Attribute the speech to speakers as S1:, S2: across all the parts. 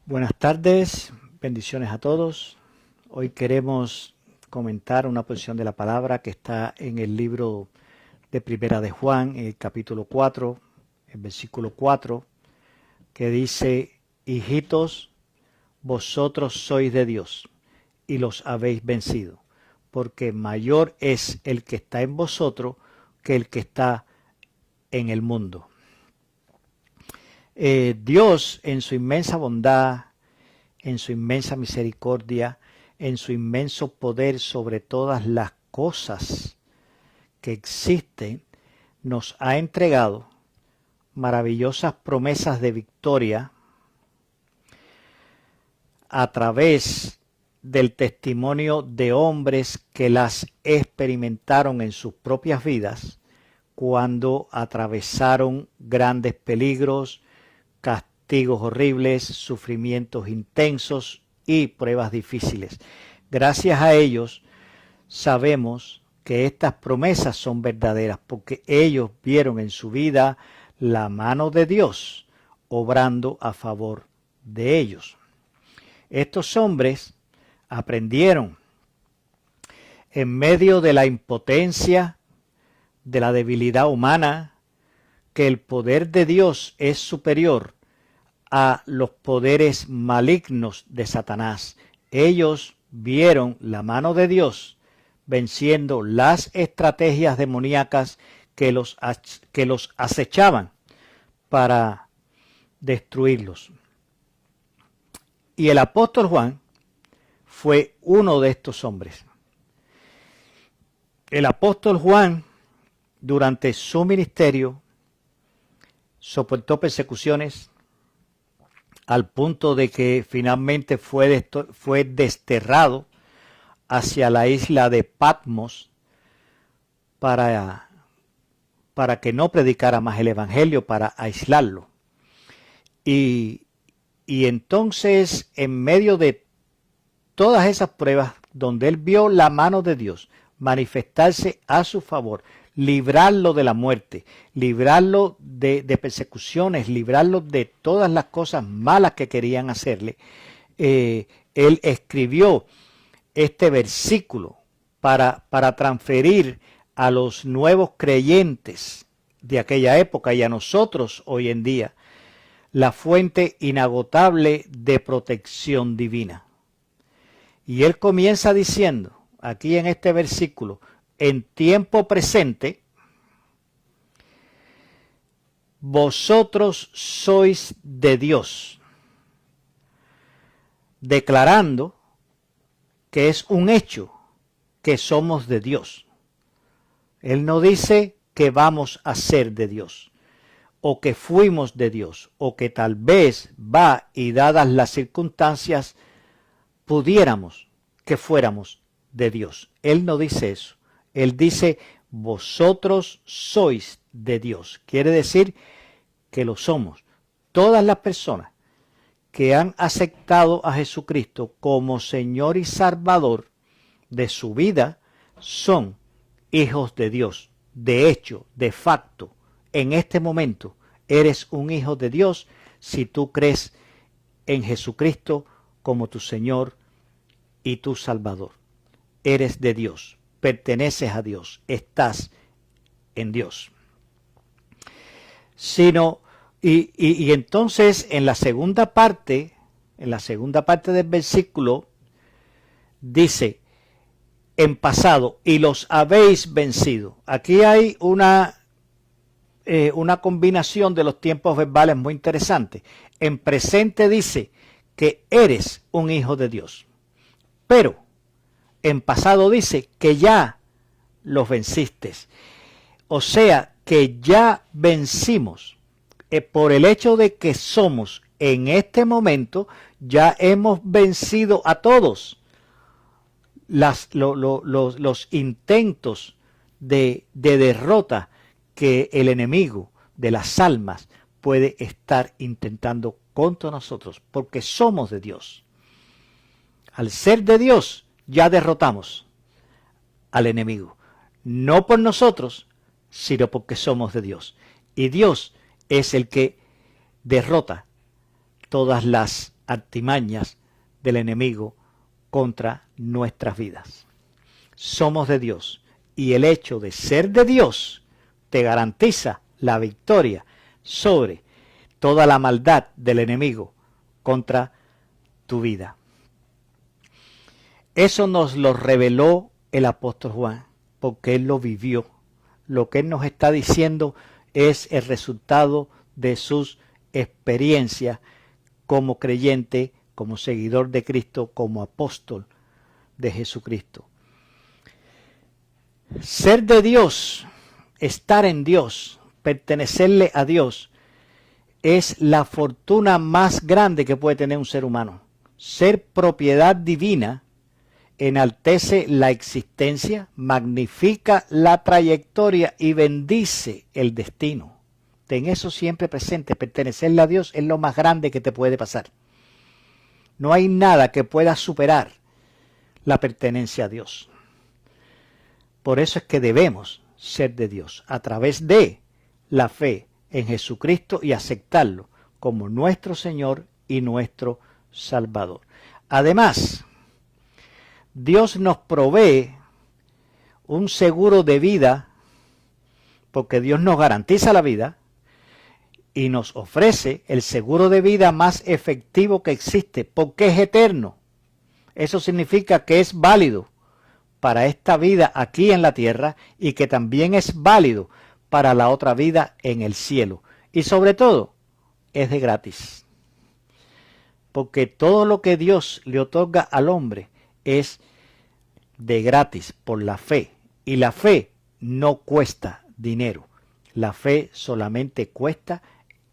S1: Buenas tardes, bendiciones a todos. Hoy queremos comentar una porción de la palabra que está en el libro de Primera de Juan, en el capítulo 4, el versículo 4, que dice: Hijitos, vosotros sois de Dios y los habéis vencido, porque mayor es el que está en vosotros que el que está en el mundo. Dios, en su inmensa bondad, en su inmensa misericordia, en su inmenso poder sobre todas las cosas que existen, nos ha entregado maravillosas promesas de victoria a través del testimonio de hombres que las experimentaron en sus propias vidas cuando atravesaron grandes peligros, castigos horribles, sufrimientos intensos y pruebas difíciles. Gracias a ellos sabemos que estas promesas son verdaderas porque ellos vieron en su vida la mano de Dios obrando a favor de ellos. Estos hombres aprendieron en medio de la impotencia, de la debilidad humana, que el poder de Dios es superior a los poderes malignos de Satanás. Ellos vieron la mano de Dios venciendo las estrategias demoníacas que los acechaban para destruirlos. Y el apóstol Juan fue uno de estos hombres. El apóstol Juan, durante su ministerio, soportó persecuciones al punto de que finalmente fue desterrado hacia la isla de Patmos para que no predicara más el evangelio, para aislarlo. Y entonces, en medio de todas esas pruebas, donde él vio la mano de Dios manifestarse a su favor, librarlo de la muerte, librarlo de persecuciones, librarlo de todas las cosas malas que querían hacerle, él escribió este versículo para transferir a los nuevos creyentes de aquella época y a nosotros hoy en día la fuente inagotable de protección divina. Y él comienza diciendo, aquí en este versículo: en tiempo presente, vosotros sois de Dios, declarando que es un hecho que somos de Dios. Él no dice que vamos a ser de Dios, o que fuimos de Dios, o que tal vez va y dadas las circunstancias pudiéramos que fuéramos de Dios. Él no dice eso. Él dice: vosotros sois de Dios. Quiere decir que lo somos. Todas las personas que han aceptado a Jesucristo como Señor y Salvador de su vida son hijos de Dios. De hecho, de facto, en este momento eres un hijo de Dios si tú crees en Jesucristo como tu Señor y tu Salvador. Eres de Dios, perteneces a Dios, estás en Dios. Y entonces en la segunda parte del versículo dice: en pasado, y los habéis vencido. Aquí hay una combinación de los tiempos verbales muy interesante. En presente dice que eres un hijo de Dios, pero en pasado dice que ya los venciste. O sea, que ya vencimos. Por el hecho de que somos en este momento, ya hemos vencido a todos los intentos de derrota que el enemigo de las almas puede estar intentando contra nosotros, porque somos de Dios. Al ser de Dios, ya derrotamos al enemigo, no por nosotros, sino porque somos de Dios. Y Dios es el que derrota todas las artimañas del enemigo contra nuestras vidas. Somos de Dios y el hecho de ser de Dios te garantiza la victoria sobre toda la maldad del enemigo contra tu vida. Eso nos lo reveló el apóstol Juan, porque él lo vivió. Lo que él nos está diciendo es el resultado de sus experiencias como creyente, como seguidor de Cristo, como apóstol de Jesucristo. Ser de Dios, estar en Dios, pertenecerle a Dios, es la fortuna más grande que puede tener un ser humano. Ser propiedad divina enaltece la existencia, magnifica la trayectoria y bendice el destino. Ten eso siempre presente. Pertenecerle a Dios es lo más grande que te puede pasar. No hay nada que pueda superar la pertenencia a Dios. Por eso es que debemos ser de Dios a través de la fe en Jesucristo y aceptarlo como nuestro Señor y nuestro Salvador. Además, Dios nos provee un seguro de vida, porque Dios nos garantiza la vida y nos ofrece el seguro de vida más efectivo que existe, porque es eterno. Eso significa que es válido para esta vida aquí en la tierra y que también es válido para la otra vida en el cielo. Y sobre todo, es de gratis. Porque todo lo que Dios le otorga al hombre es de gratis por la fe. Y la fe no cuesta dinero. La fe solamente cuesta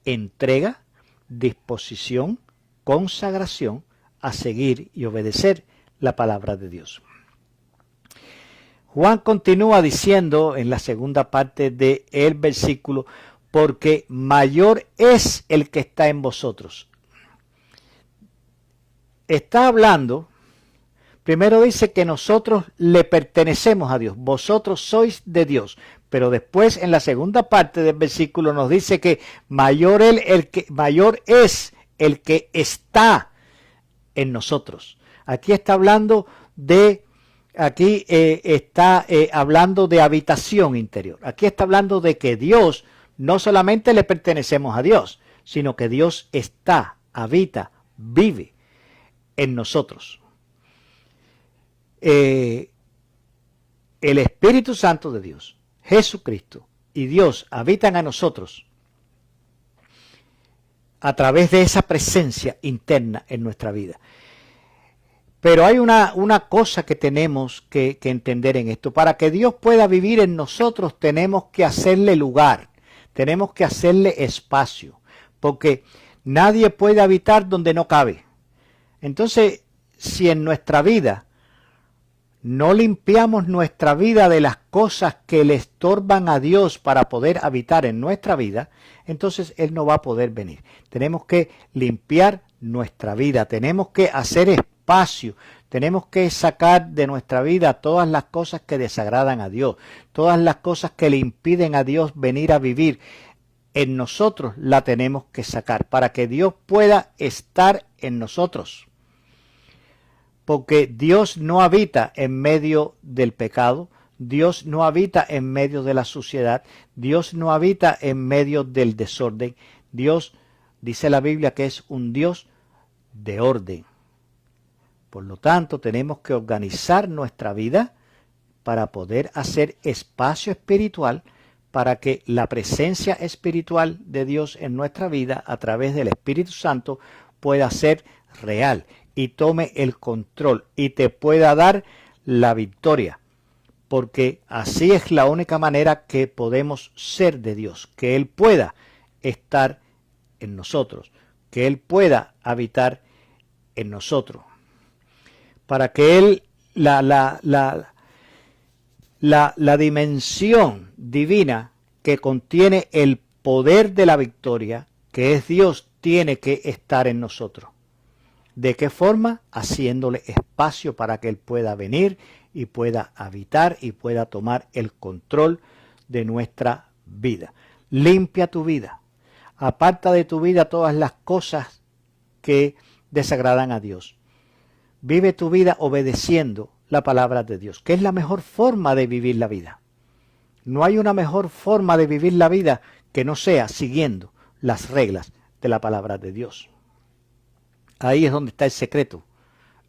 S1: entrega, disposición, consagración a seguir y obedecer la palabra de Dios. Juan continúa diciendo en la segunda parte del versículo, porque mayor es el que está en vosotros. Está hablando, primero dice que nosotros le pertenecemos a Dios, vosotros sois de Dios, pero después en la segunda parte del versículo nos dice que mayor es el que está en nosotros. Aquí está hablando de hablando de habitación interior. Aquí está hablando de que Dios, no solamente le pertenecemos a Dios, sino que Dios está, habita, vive en nosotros. El Espíritu Santo de Dios, Jesucristo y Dios habitan a nosotros a través de esa presencia interna en nuestra vida. Pero hay una cosa que tenemos que entender en esto. Para que Dios pueda vivir en nosotros tenemos que hacerle lugar, tenemos que hacerle espacio, porque nadie puede habitar donde no cabe. Entonces, si en nuestra vida no limpiamos nuestra vida de las cosas que le estorban a Dios para poder habitar en nuestra vida, entonces Él no va a poder venir. Tenemos que limpiar nuestra vida, tenemos que hacer espacio, tenemos que sacar de nuestra vida todas las cosas que desagradan a Dios, todas las cosas que le impiden a Dios venir a vivir. En nosotros la tenemos que sacar para que Dios pueda estar en nosotros. Porque Dios no habita en medio del pecado, Dios no habita en medio de la suciedad, Dios no habita en medio del desorden. Dios, dice la Biblia, que es un Dios de orden. Por lo tanto, tenemos que organizar nuestra vida para poder hacer espacio espiritual para que la presencia espiritual de Dios en nuestra vida a través del Espíritu Santo pueda ser real y tome el control y te pueda dar la victoria, porque así es la única manera que podemos ser de Dios, que Él pueda estar en nosotros, que Él pueda habitar en nosotros, para que Él, la dimensión divina que contiene el poder de la victoria, que es Dios, tiene que estar en nosotros. ¿De qué forma? Haciéndole espacio para que Él pueda venir y pueda habitar y pueda tomar el control de nuestra vida. Limpia tu vida. Aparta de tu vida todas las cosas que desagradan a Dios. Vive tu vida obedeciendo la palabra de Dios, que es la mejor forma de vivir la vida. No hay una mejor forma de vivir la vida que no sea siguiendo las reglas de la palabra de Dios. Ahí es donde está el secreto,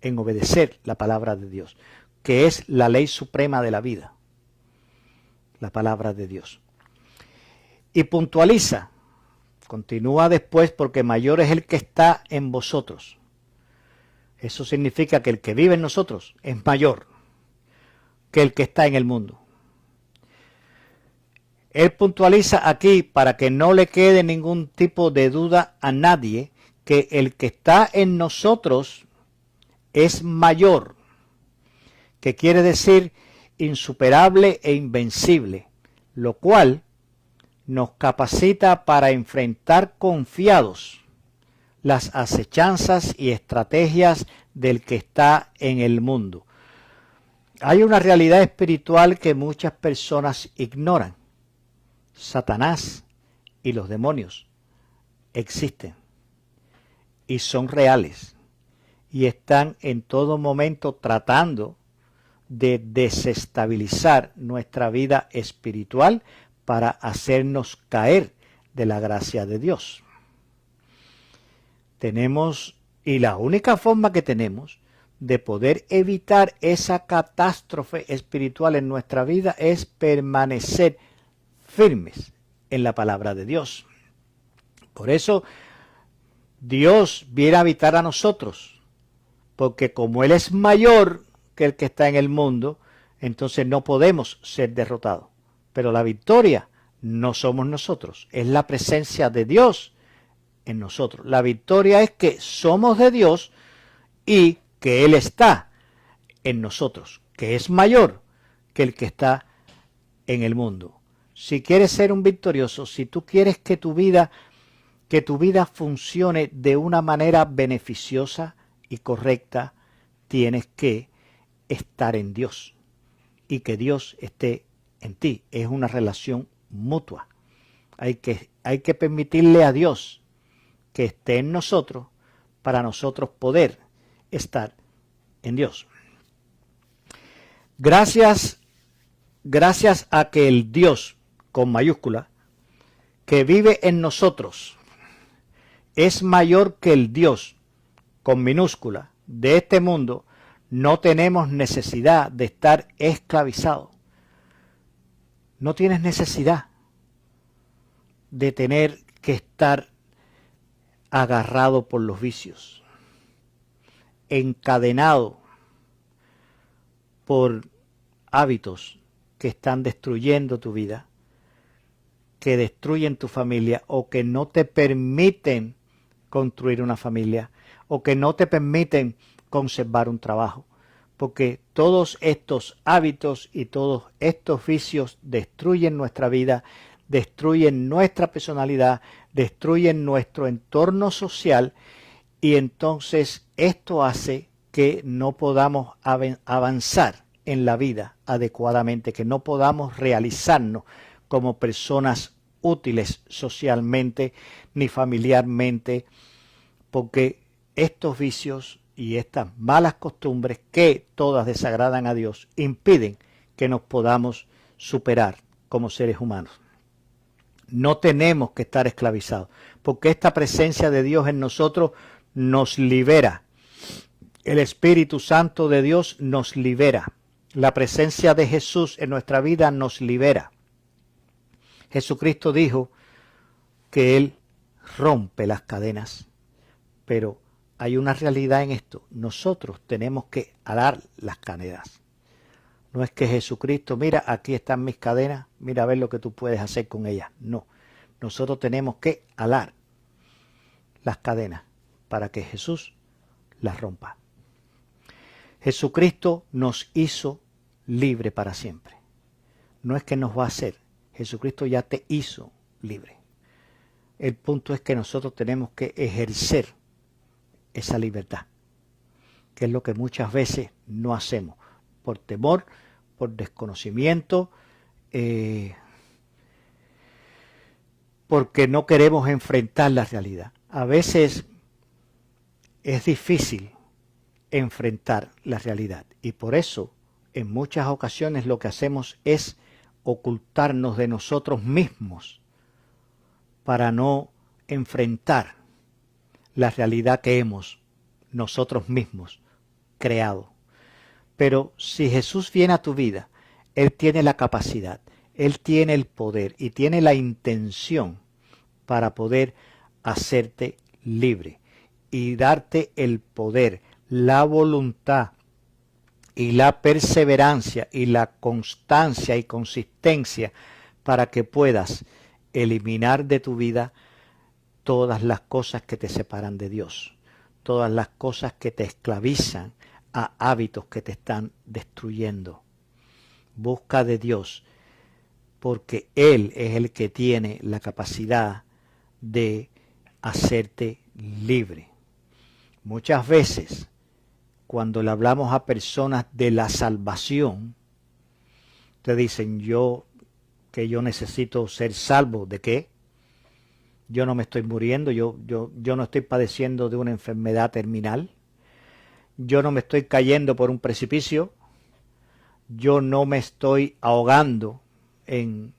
S1: en obedecer la palabra de Dios, que es la ley suprema de la vida, la palabra de Dios. Y puntualiza, continúa después, porque mayor es el que está en vosotros. Eso significa que el que vive en nosotros es mayor que el que está en el mundo. Él puntualiza aquí, para que no le quede ningún tipo de duda a nadie, que el que está en nosotros es mayor, que quiere decir insuperable e invencible, lo cual nos capacita para enfrentar confiados las acechanzas y estrategias del que está en el mundo. Hay una realidad espiritual que muchas personas ignoran. Satanás y los demonios existen y son reales y están en todo momento tratando de desestabilizar nuestra vida espiritual para hacernos caer de la gracia de Dios. Y la única forma que tenemos de poder evitar esa catástrofe espiritual en nuestra vida es permanecer firmes en la palabra de Dios. Por eso Dios viene a habitar a nosotros, porque como Él es mayor que el que está en el mundo, entonces no podemos ser derrotados. Pero la victoria no somos nosotros, es la presencia de Dios en nosotros. La victoria es que somos de Dios y que Él está en nosotros, que es mayor que el que está en el mundo. Si quieres ser un victorioso, si tú quieres que tu vida funcione de una manera beneficiosa y correcta, tienes que estar en Dios y que Dios esté en ti. Es una relación mutua. Hay que permitirle a Dios que esté en nosotros para nosotros poder estar en Dios. Gracias a que el Dios con mayúscula que vive en nosotros es mayor que el Dios con minúscula de este mundo, no tenemos necesidad de estar esclavizados. No tienes necesidad de tener que estar agarrado por los vicios, encadenado por hábitos que están destruyendo tu vida, que destruyen tu familia o que no te permiten construir una familia o que no te permiten conservar un trabajo. Porque todos estos hábitos y todos estos vicios destruyen nuestra vida, destruyen nuestra personalidad, destruyen nuestro entorno social y entonces esto hace que no podamos avanzar en la vida adecuadamente, que no podamos realizarnos como personas útiles socialmente ni familiarmente, porque estos vicios y estas malas costumbres que todas desagradan a Dios impiden que nos podamos superar como seres humanos. No tenemos que estar esclavizados, porque esta presencia de Dios en nosotros nos libera. El Espíritu Santo de Dios nos libera. La presencia de Jesús en nuestra vida nos libera. Jesucristo dijo que Él rompe las cadenas, pero hay una realidad en esto. Nosotros tenemos que alar las cadenas. No es que Jesucristo, mira, aquí están mis cadenas, mira a ver lo que tú puedes hacer con ellas. No, nosotros tenemos que alar las cadenas para que Jesús las rompa. Jesucristo nos hizo libre para siempre. No es que nos va a hacer, Jesucristo ya te hizo libre. El punto es que nosotros tenemos que ejercer esa libertad, que es lo que muchas veces no hacemos, por temor, por desconocimiento, porque no queremos enfrentar la realidad. A veces es difícil enfrentar la realidad. Y por eso, en muchas ocasiones lo que hacemos es ocultarnos de nosotros mismos para no enfrentar la realidad que hemos nosotros mismos creado. Pero si Jesús viene a tu vida, Él tiene la capacidad, Él tiene el poder y tiene la intención para poder hacerte libre y darte el poder, la voluntad y la perseverancia y la constancia y consistencia para que puedas eliminar de tu vida todas las cosas que te separan de Dios, todas las cosas que te esclavizan a hábitos que te están destruyendo. Busca de Dios, porque Él es el que tiene la capacidad de hacerte libre. Muchas veces, cuando le hablamos a personas de la salvación, te dicen yo necesito ser salvo. ¿De qué? Yo no me estoy muriendo, yo no estoy padeciendo de una enfermedad terminal, yo no me estoy cayendo por un precipicio, yo no me estoy ahogando en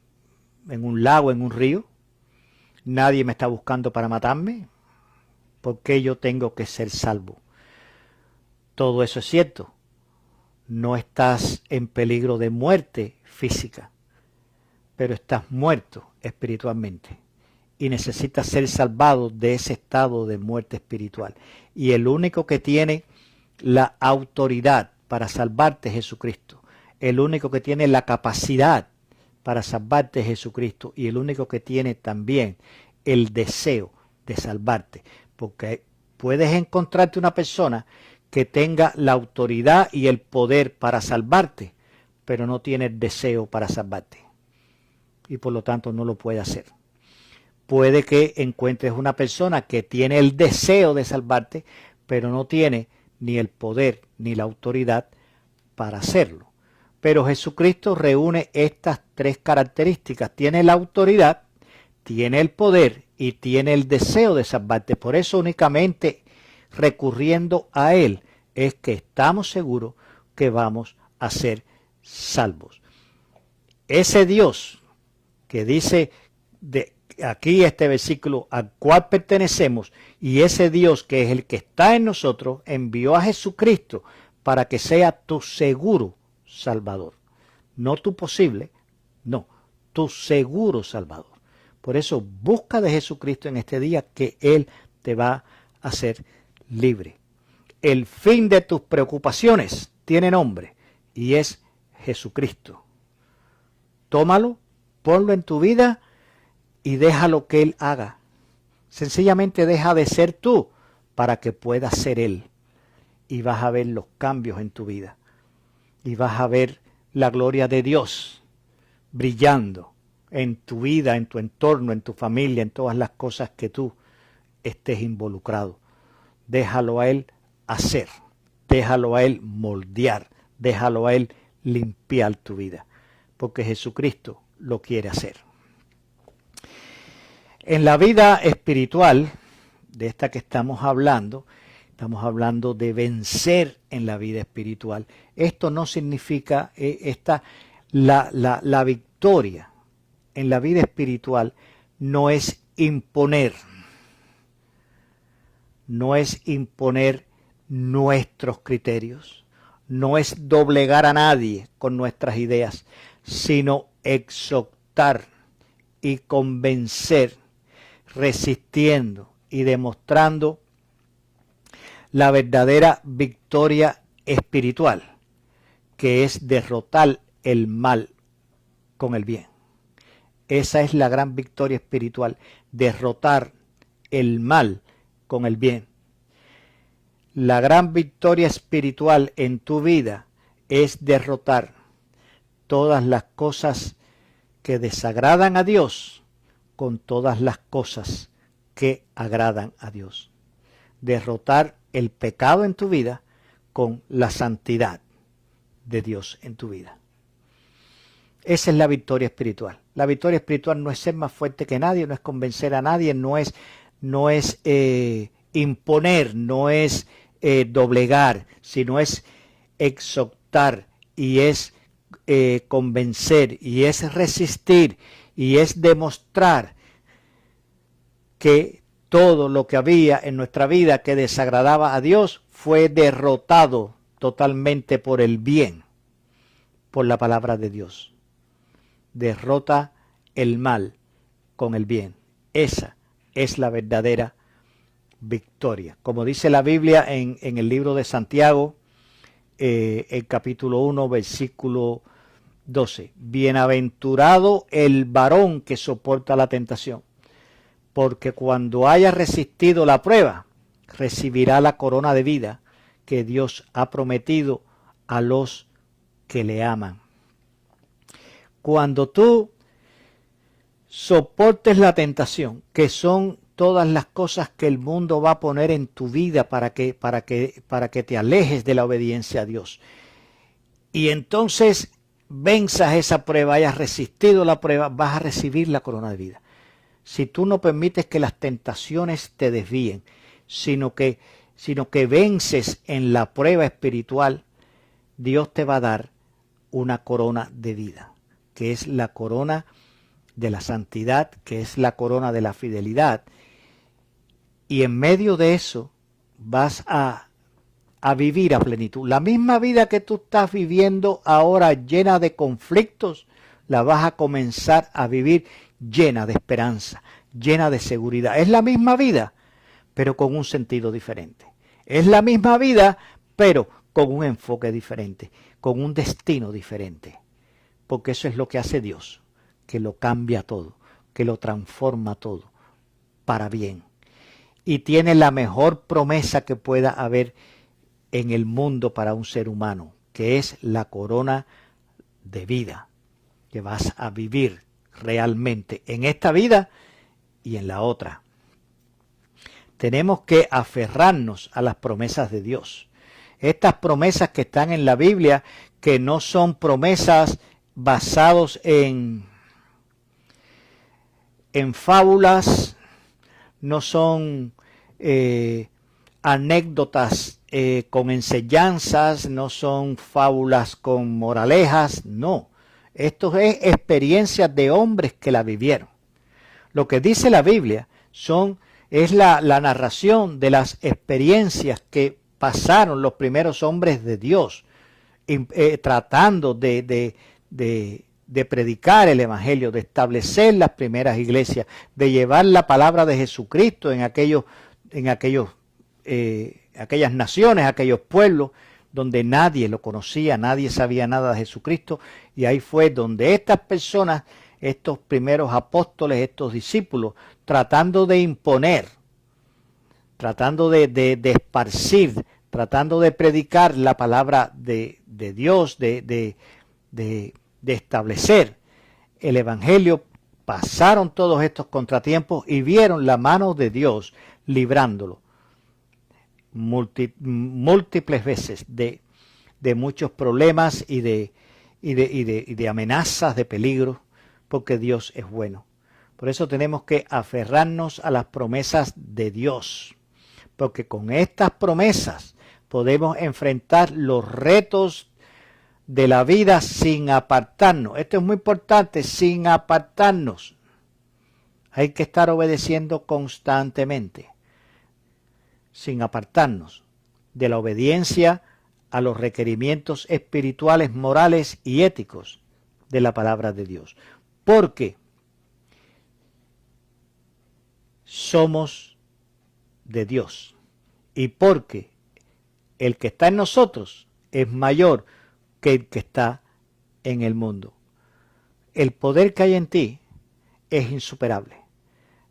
S1: un lago, en un río, nadie me está buscando para matarme, ¿por qué yo tengo que ser salvo? Todo eso es cierto, no estás en peligro de muerte física, pero estás muerto espiritualmente y necesitas ser salvado de ese estado de muerte espiritual. Y el único que tiene la autoridad para salvarte es Jesucristo. El único que tiene la capacidad para salvarte es Jesucristo. Y el único que tiene también el deseo de salvarte. Porque puedes encontrarte una persona que tenga la autoridad y el poder para salvarte, pero no tiene el deseo para salvarte. Y por lo tanto no lo puede hacer. Puede que encuentres una persona que tiene el deseo de salvarte, pero no tiene ni el poder ni la autoridad para hacerlo. Pero Jesucristo reúne estas tres características. Tiene la autoridad, tiene el poder y tiene el deseo de salvarte. Por eso únicamente recurriendo a Él es que estamos seguros que vamos a ser salvos. Ese Dios que dice aquí este versículo al cual pertenecemos, y ese Dios que es el que está en nosotros, envió a Jesucristo para que sea tu seguro Salvador. No tu posible, no, tu seguro Salvador. Por eso busca de Jesucristo en este día, que Él te va a hacer libre. El fin de tus preocupaciones tiene nombre y es Jesucristo. Tómalo, ponlo en tu vida y deja lo que Él haga. Sencillamente deja de ser tú para que pueda ser Él. Y vas a ver los cambios en tu vida. Y vas a ver la gloria de Dios brillando en tu vida, en tu entorno, en tu familia, en todas las cosas que tú estés involucrado. Déjalo a Él hacer. Déjalo a Él moldear. Déjalo a Él limpiar tu vida. Porque Jesucristo lo quiere hacer. En la vida espiritual, de esta que estamos hablando de vencer en la vida espiritual. Esto no significa, la victoria en la vida espiritual no es imponer nuestros criterios, no es doblegar a nadie con nuestras ideas, sino exhortar y convencer, resistiendo y demostrando la verdadera victoria espiritual, que es derrotar el mal con el bien. Esa es la gran victoria espiritual, derrotar el mal con el bien. La gran victoria espiritual en tu vida es derrotar todas las cosas que desagradan a Dios con todas las cosas que agradan a Dios. Derrotar el pecado en tu vida con la santidad de Dios en tu vida. Esa es la victoria espiritual. La victoria espiritual no es ser más fuerte que nadie, no es convencer a nadie, no es imponer, no es doblegar, sino es exhortar y es convencer y es resistir y es demostrar que todo lo que había en nuestra vida que desagradaba a Dios fue derrotado totalmente por el bien, por la palabra de Dios. Derrota el mal con el bien. Esa es la verdadera victoria. Como dice la Biblia en el libro de Santiago, el capítulo 1, versículo 12. Bienaventurado el varón que soporta la tentación, porque cuando haya resistido la prueba, recibirá la corona de vida que Dios ha prometido a los que le aman. Cuando tú soportes la tentación, que son todas las cosas que el mundo va a poner en tu vida para que te alejes de la obediencia a Dios, y entonces venzas esa prueba, hayas resistido la prueba, vas a recibir la corona de vida. Si tú no permites que las tentaciones te desvíen, sino que vences en la prueba espiritual, Dios te va a dar una corona de vida, que es la corona de la santidad, que es la corona de la fidelidad. Y en medio de eso vas a vivir a plenitud. La misma vida que tú estás viviendo ahora llena de conflictos, la vas a comenzar a vivir llena de esperanza, llena de seguridad. Es la misma vida, pero con un sentido diferente. Es la misma vida, pero con un enfoque diferente, con un destino diferente. Porque eso es lo que hace Dios, que lo cambia todo, que lo transforma todo para bien. Y tiene la mejor promesa que pueda haber en el mundo para un ser humano, que es la corona de vida, que vas a vivir realmente en esta vida y en la otra. Tenemos que aferrarnos a las promesas de Dios. Estas promesas que están en la Biblia, que no son promesas basadas en fábulas, no son anécdotas con enseñanzas, no son fábulas con moralejas, no. Esto es experiencias de hombres que la vivieron. Lo que dice la Biblia es la narración de las experiencias que pasaron los primeros hombres de Dios, tratando de predicar el Evangelio, de establecer las primeras iglesias, de llevar la palabra de Jesucristo en aquellas naciones, aquellos pueblos donde nadie lo conocía, nadie sabía nada de Jesucristo, y ahí fue donde estas personas, estos primeros apóstoles, estos discípulos, tratando de imponer, tratando de esparcir, tratando de predicar la palabra de Dios, de establecer el Evangelio, pasaron todos estos contratiempos y vieron la mano de Dios librándolo múltiples veces de muchos problemas y de amenazas, de peligro, porque Dios es bueno. Por eso tenemos que aferrarnos a las promesas de Dios, porque con estas promesas podemos enfrentar los retos de la vida sin apartarnos. Esto es muy importante, sin apartarnos. Hay que estar obedeciendo constantemente, sin apartarnos de la obediencia a los requerimientos espirituales, morales y éticos de la palabra de Dios. Porque somos de Dios y porque el que está en nosotros es mayor que el que está en el mundo. El poder que hay en ti es insuperable.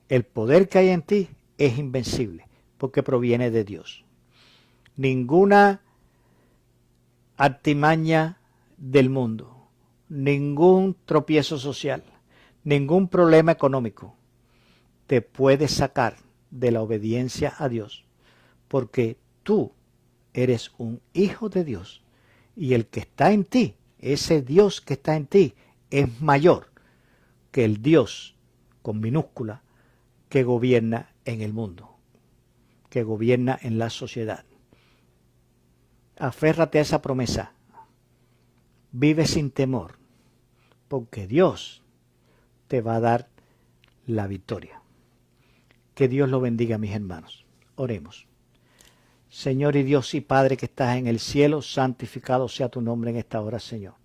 S1: El poder que hay en ti es invencible, porque proviene de Dios. Ninguna artimaña del mundo, ningún tropiezo social, ningún problema económico te puede sacar de la obediencia a Dios, porque tú eres un hijo de Dios y el que está en ti, ese Dios que está en ti, es mayor que el Dios con minúscula que gobierna en el mundo, que gobierna en la sociedad. Aférrate a esa promesa. Vive sin temor, porque Dios te va a dar la victoria. Que Dios lo bendiga, mis hermanos. Oremos. Señor y Dios y Padre que estás en el cielo, santificado sea tu nombre en esta hora, Señor.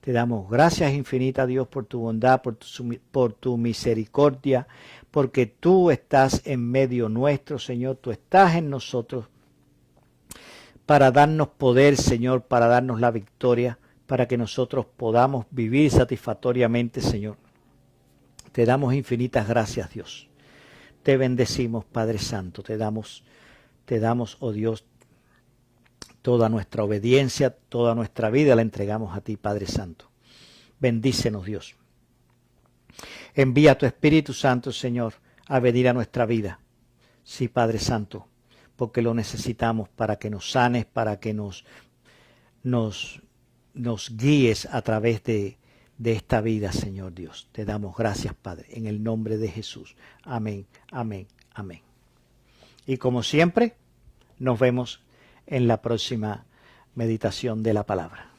S1: Te damos gracias infinitas, Dios, por tu bondad, por tu misericordia, porque tú estás en medio nuestro, Señor. Tú estás en nosotros para darnos poder, Señor, para darnos la victoria, para que nosotros podamos vivir satisfactoriamente, Señor. Te damos infinitas gracias, Dios. Te bendecimos, Padre Santo. Te damos, oh Dios, toda nuestra obediencia, toda nuestra vida la entregamos a ti, Padre Santo. Bendícenos, Dios. Envía tu Espíritu Santo, Señor, a venir a nuestra vida. Sí, Padre Santo, porque lo necesitamos para que nos sanes, para que nos guíes a través de esta vida, Señor Dios. Te damos gracias, Padre, en el nombre de Jesús. Amén, amén, amén. Y como siempre, nos vemos en la próxima meditación de la palabra.